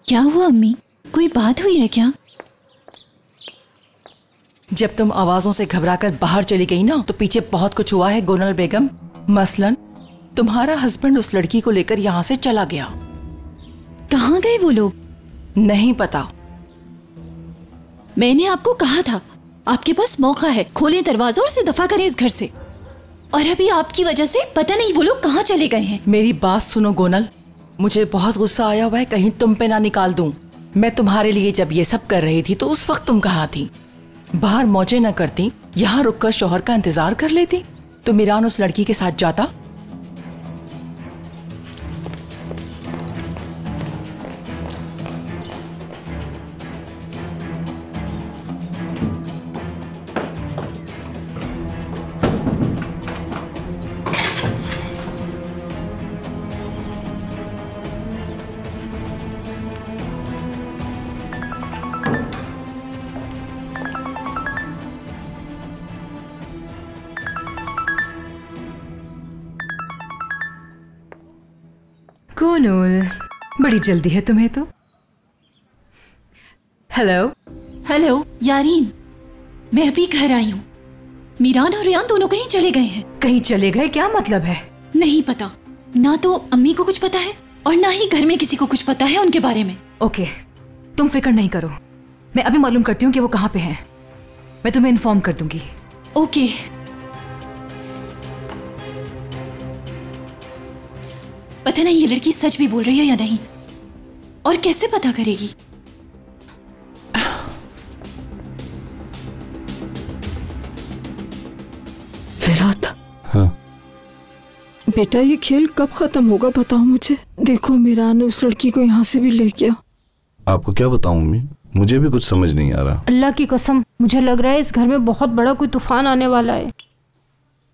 क्या हुआ अम्मी, कोई बात हुई है क्या? जब तुम आवाजों से घबराकर बाहर चली गई ना तो पीछे बहुत कुछ हुआ है गोनल बेगम। मसलन तुम्हारा हस्बैंड उस लड़की को लेकर यहाँ से चला गया। कहाँ गए वो लोग? नहीं पता। मैंने आपको कहा था आपके पास मौका है, खोलें दरवाजा और उसे दफा करें इस घर से। और अभी आपकी वजह से पता नहीं वो लोग कहाँ चले गए हैं। मेरी बात सुनो गोनल, मुझे बहुत गुस्सा आया हुआ है, कहीं तुम पे ना निकाल दूं। मैं तुम्हारे लिए जब ये सब कर रही थी तो उस वक्त तुम कहाँ थी? बाहर मौजे न करती, यहाँ रुककर शौहर का इंतजार कर लेती तो मीरान उस लड़की के साथ जाता। गोनल, बड़ी जल्दी है तुम्हें तो। हेलो हेलो यारीन, मैं अभी घर आई हूँ। मीरान और रियान दोनों कहीं चले गए हैं। कहीं चले गए क्या मतलब है? नहीं पता, ना तो अम्मी को कुछ पता है और ना ही घर में किसी को कुछ पता है उनके बारे में। ओके, तुम फिक्र नहीं करो, मैं अभी मालूम करती हूँ कि वो कहाँ पे हैं। मैं तुम्हें इन्फॉर्म कर दूंगी। ओके। पता नहीं ये लड़की सच भी बोल रही है या नहीं, और कैसे पता करेगी? फिरात। हाँ बेटा, ये खेल कब खत्म होगा बताओ मुझे। देखो मीरान ने उस लड़की को यहाँ से भी ले गया। आपको क्या बताऊं मम्मी, मुझे भी कुछ समझ नहीं आ रहा। अल्लाह की कसम, मुझे लग रहा है इस घर में बहुत बड़ा कोई तूफान आने वाला है।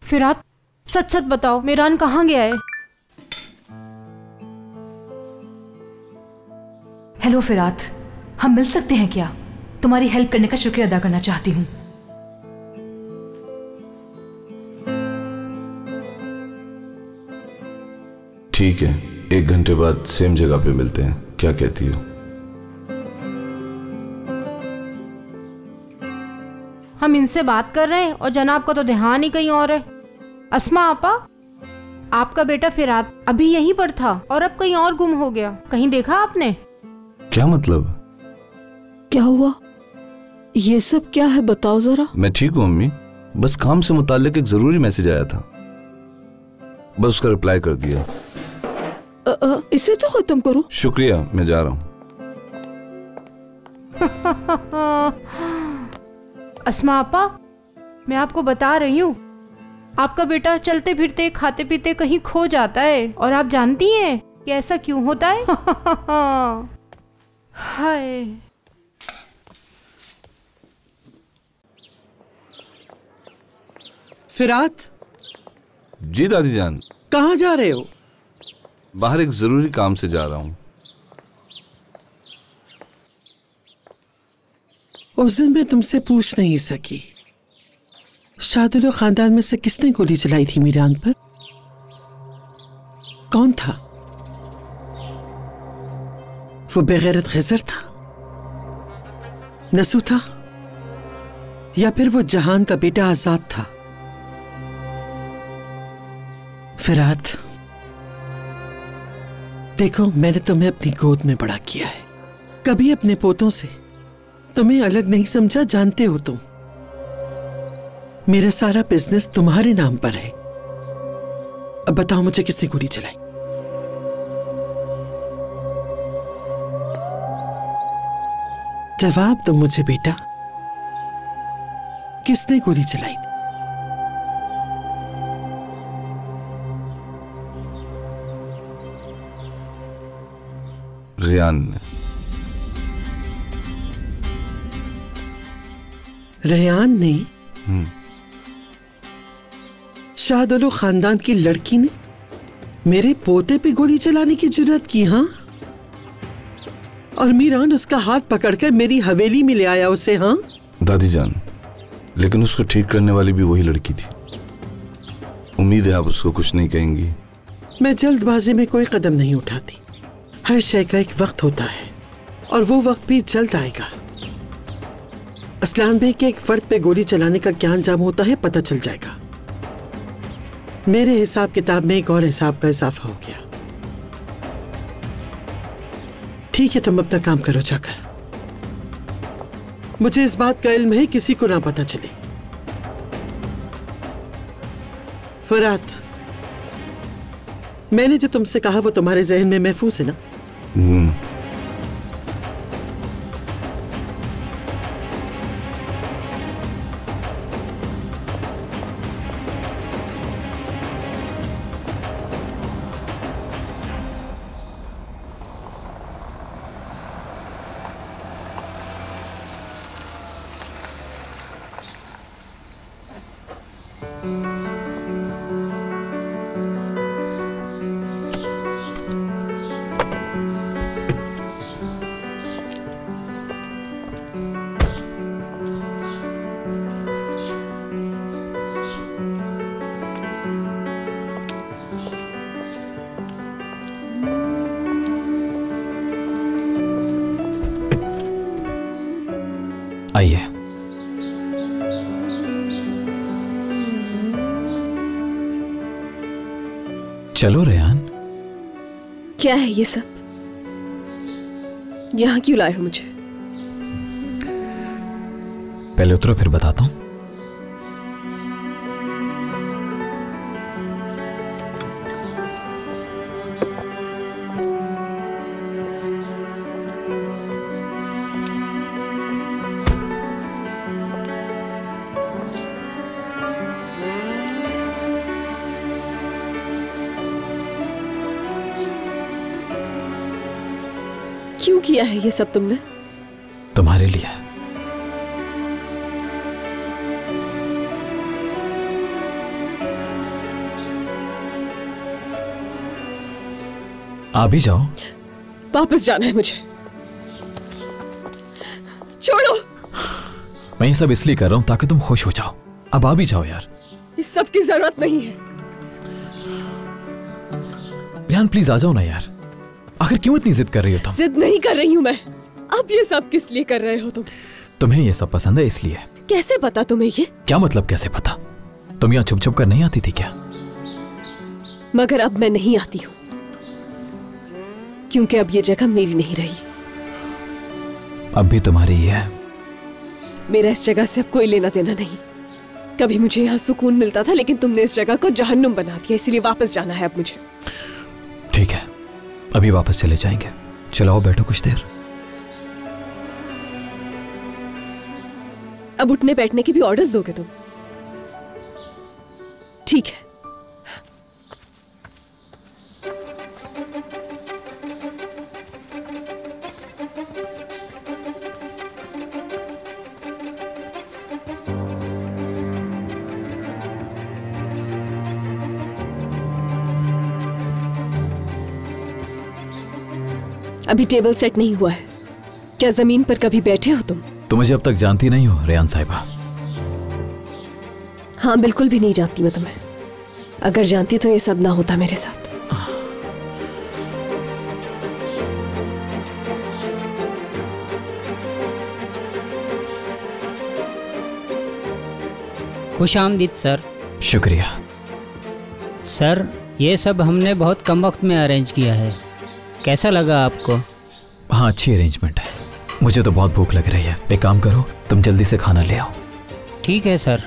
फिरात, सच सच बताओ, मीरान कहाँ गया है? हेलो फिरात, हम मिल सकते हैं क्या? तुम्हारी हेल्प करने का शुक्रिया अदा करना चाहती हूँ। ठीक है, 1 घंटे बाद सेम जगह पे मिलते हैं, क्या कहती हो? हम इनसे बात कर रहे हैं और जनाब का तो ध्यान ही कहीं और है। अस्मा आपा, आपका बेटा फिरात अभी यहीं पर था और अब कहीं और गुम हो गया। कहीं देखा आपने? क्या मतलब? क्या हुआ? ये सब क्या है बताओ जरा। मैं ठीक हूँ अम्मी, बस काम से मुताल्लिक एक जरूरी मैसेज आया था, बस उसका रिप्लाई कर दिया। इसे तो खत्म करो। शुक्रिया, मैं जा रहा हूँ। अस्मा आपा, मैं आपको बता रही हूँ, आपका बेटा चलते फिरते खाते पीते कहीं खो जाता है और आप जानती हैं कि ऐसा क्यों होता है? हाय। फिरात। जी दादी जान। कहाँ जा रहे हो? बाहर एक जरूरी काम से जा रहा हूँ। उस दिन मैं तुमसे पूछ नहीं सकी, शादुल खानदान में से किसने गोली चलाई थी मीरान पर? कौन था? वो बेगैरत खिजर था, नसू था, या फिर वो जहान का बेटा आजाद था? फिरात, देखो, मैंने तुम्हें अपनी गोद में बड़ा किया है, कभी अपने पोतों से तुम्हें अलग नहीं समझा, जानते हो तुम। मेरा सारा बिजनेस तुम्हारे नाम पर है। अब बताओ मुझे किसने गोली चलाई? जवाब दो मुझे बेटा, किसने गोली चलाई? रियान ने। रेहान ने? शाहदुल खानदान की लड़की ने मेरे पोते पे गोली चलाने की जुर्रत की? हाँ, और मीरान उसका हाथ पकड़कर मेरी हवेली में ले आया उसे। हाँ दादी जान, लेकिन उसको ठीक करने वाली भी वही लड़की थी। उम्मीद है आप उसको कुछ नहीं कहेंगी। मैं जल्दबाजी में कोई कदम नहीं उठाती, हर शय का एक वक्त होता है। और वो वक्त भी जल्द आएगा। असलान बे के एक फर्द पे गोली चलाने का क्या अंजाम होता है पता चल जाएगा। मेरे हिसाब किताब में एक और हिसाब का इजाफा हो गया। ठीक है, तुम अपना काम करो जाकर। मुझे इस बात का इल्म है किसी को ना पता चले। फरात, मैंने जो तुमसे कहा वो तुम्हारे जहन में महफूज है ना? आइए। चलो रेहान। क्या है ये सब? यहाँ क्यों लाए हो मुझे? पहले उतरो फिर बताता हूं। क्यों किया है ये सब तुमने? तुम्हारे लिए। आ भी जाओ। वापस जाना है मुझे। छोड़ो। मैं ये सब इसलिए कर रहा हूं ताकि तुम खुश हो जाओ। अब आ भी जाओ यार। इस सब की जरूरत नहीं है। रेहान प्लीज आ जाओ ना यार। आखिर क्यों इतनी जिद कर रही हो तुम? जिद नहीं कर रही हूं मैं। अब ये सब किस लिए कर रहे हो तुम? तुम्हें ये सब पसंद है इसलिए। कैसे पता तुम्हें ये? क्या मतलब कैसे पता? तुम यहाँ छुप छुप कर नहीं आती थी क्या? मगर अब मैं नहीं आती हूँ क्योंकि अब ये जगह मेरी नहीं रही। अब भी तुम्हारी ही है। मेरा इस जगह से अब कोई लेना देना नहीं। कभी मुझे यहाँ सुकून मिलता था लेकिन तुमने इस जगह को जहन्नुम बना दिया, इसलिए वापस जाना है अब मुझे। ठीक है, अभी वापस चले जाएंगे। चलाओ बैठो कुछ देर। अब उठने बैठने के भी ऑर्डर्स दोगे तुम? ठीक है। अभी टेबल सेट नहीं हुआ है। क्या जमीन पर कभी बैठे हो तुम? तो मुझे अब तक जानती नहीं हो रेहान साहिबा। हाँ, बिल्कुल भी नहीं जानती मैं तुम्हें। अगर जानती तो ये सब ना होता मेरे साथ। खुश आमदीद सर। शुक्रिया सर, ये सब हमने बहुत कम वक्त में अरेंज किया है। कैसा लगा आपको? हाँ, अच्छी अरेंजमेंट है। मुझे तो बहुत भूख लग रही है। एक काम करो, तुम जल्दी से खाना ले आओ। ठीक है सर।